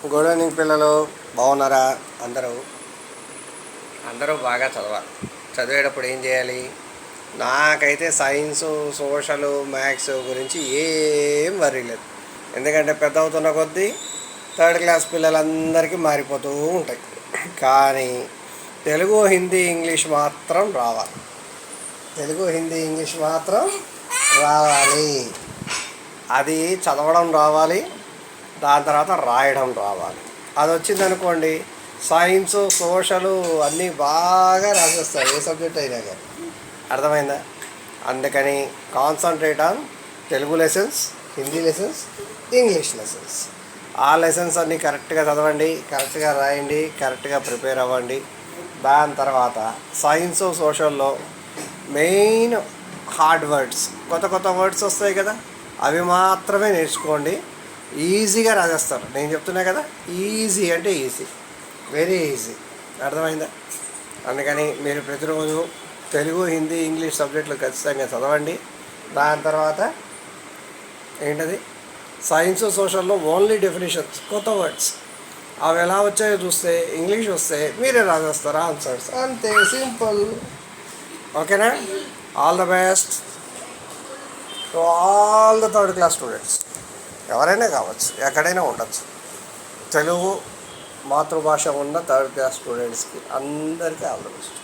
Good evening పిల్లలు, బాగున్నారా? అందరూ అందరూ బాగా చదవాలి. చదివేటప్పుడు ఏం చేయాలి? నాకైతే సైన్సు, సోషలు, మ్యాథ్స్ గురించి ఏం వరీ లేదు. ఎందుకంటే పెద్ద అవుతున్న కొద్దీ థర్డ్ క్లాస్ పిల్లలందరికీ మారిపోతూ ఉంటాయి. కానీ తెలుగు, హిందీ, ఇంగ్లీష్ మాత్రం రావాలి. తెలుగు, హిందీ, ఇంగ్లీష్ మాత్రం రావాలి. అది చదవడం రావాలి, దాని తర్వాత రాయడం రావాలి. అది వచ్చిందనుకోండి, సైన్సు, సోషలు అన్నీ బాగా రాసేస్తారు, ఏ సబ్జెక్ట్ అయినా కానీ. అర్థమైందా? అందుకని concentrate on Telugu lessons, Hindi lessons, English lessons. ఆ లెసన్స్ అన్నీ కరెక్ట్గా చదవండి, కరెక్ట్గా రాయండి, కరెక్ట్గా ప్రిపేర్ అవ్వండి. దాని తర్వాత సైన్స్, సోషల్లో మెయిన్ హార్డ్ వర్డ్స్, కొత్త కొత్త వర్డ్స్ వస్తాయి కదా, అవి మాత్రమే నేర్చుకోండి. ఈజీగా రాసేస్తారు. నేను చెప్తున్నా కదా, ఈజీ అంటే ఈజీ, వెరీ ఈజీ. అర్థమైందా? అందుకని మీరు ప్రతిరోజు తెలుగు, హిందీ, ఇంగ్లీష్ సబ్జెక్టులు ఖచ్చితంగా చదవండి. దాని తర్వాత ఏంటది, సైన్స్, సోషల్లో ఓన్లీ డెఫినేషన్స్, కొత్త వర్డ్స్, అవి ఎలా వచ్చాయో చూస్తే, ఇంగ్లీష్ వస్తే మీరే రాసేస్తారు ఆన్సర్స్. అంతే, సింపుల్. ఓకేనా? All the best to all the third class students. ఎవరైనా కావచ్చు, ఎక్కడైనా ఉండొచ్చు. తెలుగు మాతృభాష ఉన్న థర్డ్ క్లాస్ స్టూడెంట్స్కి అందరికీ ఆల్ ద బెస్ట్.